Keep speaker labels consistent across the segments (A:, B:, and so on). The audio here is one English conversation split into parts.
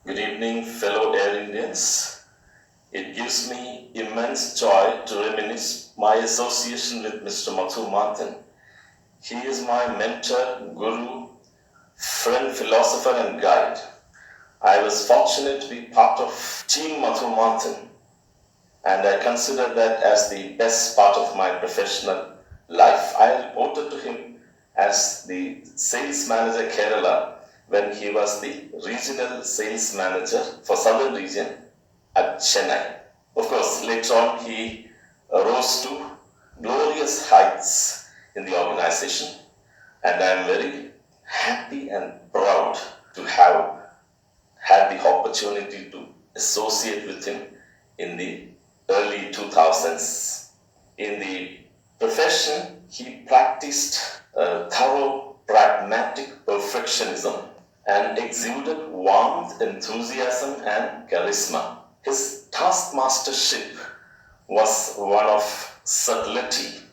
A: Good evening, fellow Air Indians. It gives me immense joy to reminisce my association with Mr. Mathen. He is my mentor, guru, friend, philosopher, and guide. I was fortunate to be part of Team Mathen, and I consider that as the best part of my professional life. I reported to him as the sales manager Kerala when he was the regional sales manager for Southern region at Chennai. Of course, later on he rose to glorious heights in the organization, and I am very happy and proud to have had the opportunity to associate with him in the early 2000s. In the profession, he practiced thorough pragmatic perfectionism and exuded warmth, enthusiasm, and charisma. His taskmastership was one of subtlety.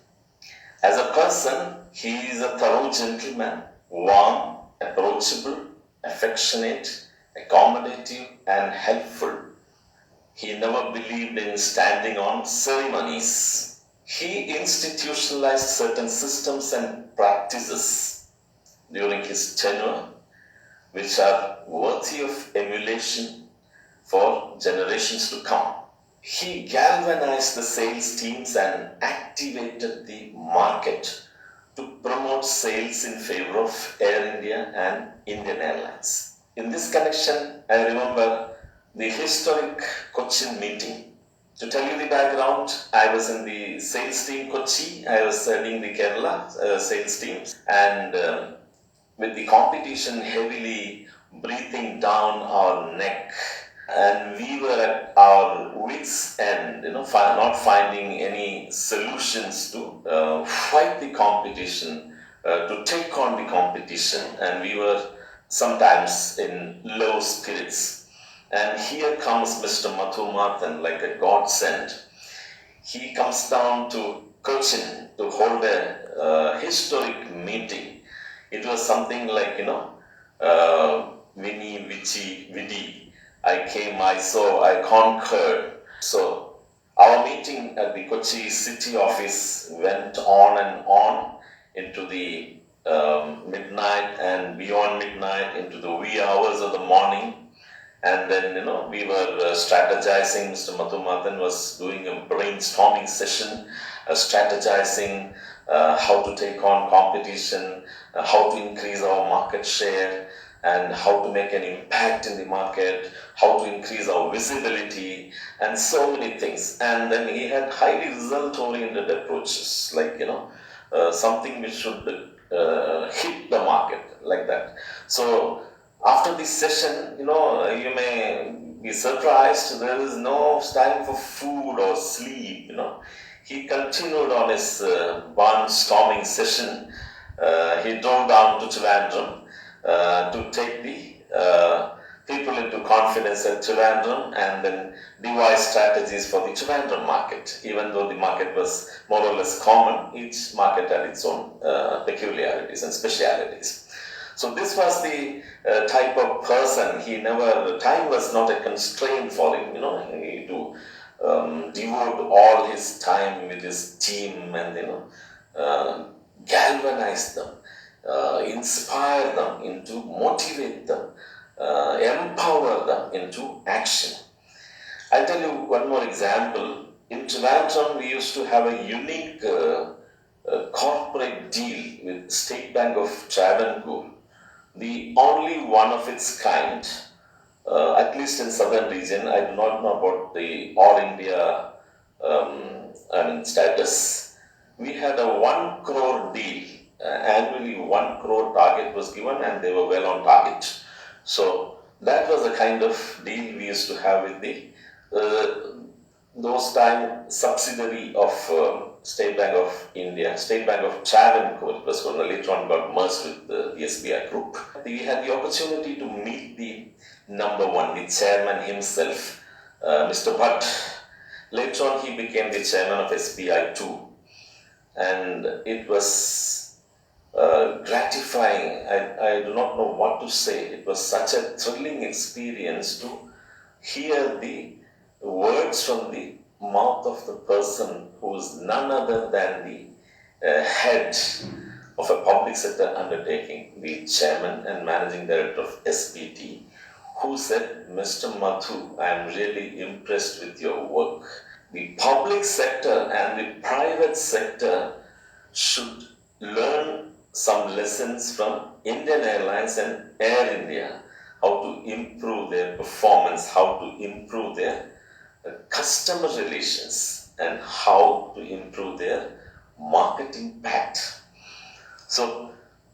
A: As a person, he is a thorough gentleman, warm, approachable, affectionate, accommodative, and helpful. He never believed in standing on ceremonies. He institutionalized certain systems and practices during his tenure, which are worthy of emulation for generations to come. He galvanized the sales teams and activated the market to promote sales in favor of Air India and Indian Airlines. In this connection, I remember the historic Cochin meeting. To tell you the background, I was in the sales team Kochi. I was serving the Kerala sales teams, and with the competition heavily breathing down our neck, and we were at our wits' end, not finding any solutions to fight the competition, to take on the competition, and we were sometimes in low spirits. And here comes Mr. Mathen like a godsend. He comes down to Cochin to hold a historic meeting. It was something like, Vini, Vici, Vidi. I came, I saw, I conquered. So our meeting at the Kochi city office went on and on into the midnight and beyond midnight, into the wee hours of the morning. And then, we were strategizing. Mr. Mathen was doing a brainstorming session, strategizing how to take on competition, how to increase our market share, and how to make an impact in the market, how to increase our visibility, and so many things. And then he had highly result-oriented approaches, like, something which should hit the market, like that. So after this session, you may be surprised, there is no time for food or sleep, He continued on his barnstorming session. He drove down to Trivandrum to take the people into confidence at Trivandrum and then devise strategies for the Trivandrum market. Even though the market was more or less common, each market had its own peculiarities and specialities. So this was the type of person. Time was not a constraint for him, he to devote all his time with his team and, galvanize them, inspire them, motivate them, empower them into action. I'll tell you one more example. In Trivandrum, we used to have a unique corporate deal with State Bank of Travancore, the only one of its kind, at least in southern region. I do not know about the all India status. We had a 1 crore deal. Annually 1 crore target was given, and they were well on target. So that was the kind of deal we used to have with the those time subsidiary of State Bank of India, State Bank of Travancore. It was called, later on got merged with the SBI group. We had the opportunity to meet the number one, the chairman himself, Mr. Bhatt. Later on, he became the chairman of SBI too. And it was gratifying. I do not know what to say. It was such a thrilling experience to hear the words from the mouth of the person who is none other than the head of a public sector undertaking, the chairman and managing director of SPT, who said, Mr. Madhu, I am really impressed with your work. The public sector and the private sector should learn some lessons from Indian Airlines and Air India, how to improve their performance, how to improve their customer relations, and how to improve their market impact. So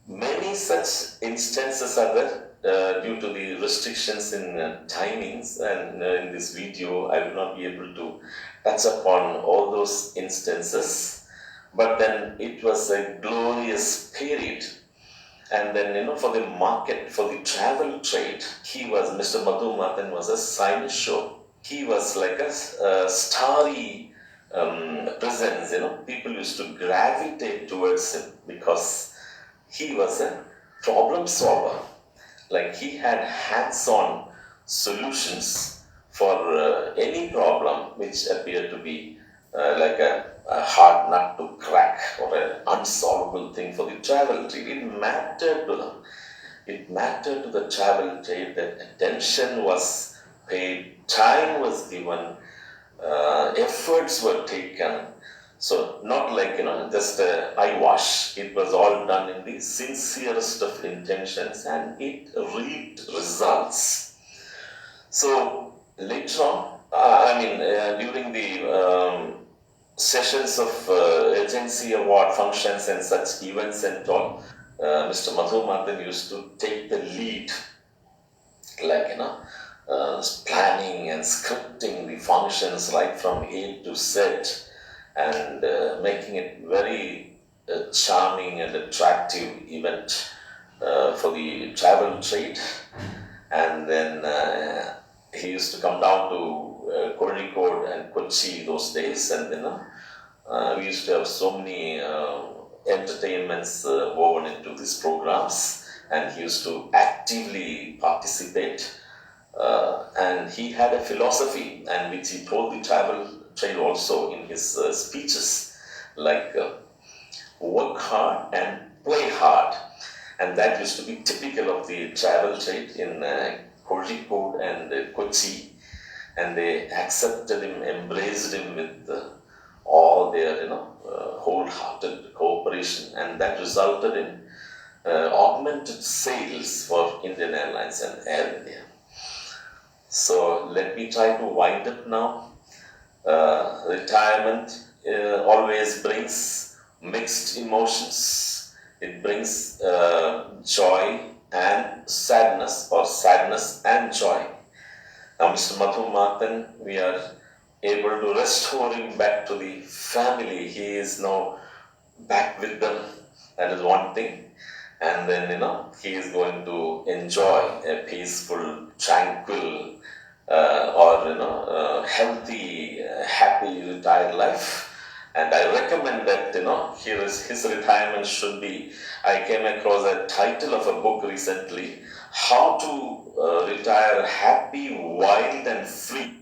A: many such instances are there due to the restrictions in timings, and in this video I will not be able to touch upon all those instances. But then it was a glorious period. And then, for the market, for the travel trade, Mr. Madhu Mathen was a sign show. He was like a starry presence, people used to gravitate towards him because he was a problem solver. Like he had hands-on solutions for any problem which appeared to be like a hard nut to crack or an unsolvable thing for the travel trade. It mattered to them. It mattered to the travel trade that attention was paid, time was given, efforts were taken. So not like, just eyewash. It was all done in the sincerest of intentions and it reaped results. So later on, during the sessions of agency award functions and such events and all, Mr. Madhu Mathen used to take the lead, like, planning and scripting the functions right from A to Z, and making it very charming and attractive event for the travel trade. And then he used to come down to Kozhikode and Kochi those days, and then we used to have so many entertainments woven into these programs, and he used to actively participate. And he had a philosophy, and which he told the travel trade also in his speeches, like work hard and play hard. And that used to be typical of the travel trade in Kozhikode and Kochi. And they accepted him, embraced him with all their, wholehearted cooperation. And that resulted in augmented sales for Indian Airlines and Air India. So let me try to wind up now. Retirement always brings mixed emotions. It brings joy and sadness, or sadness and joy. Now, Mr. Mathu Mathen, we are able to restore him back to the family. He is now back with them. That is one thing. And then, he is going to enjoy a peaceful, tranquil, healthy, happy retired life. And I recommend that, his retirement should be, I came across a title of a book recently, How to Retire Happy, Wild and Free.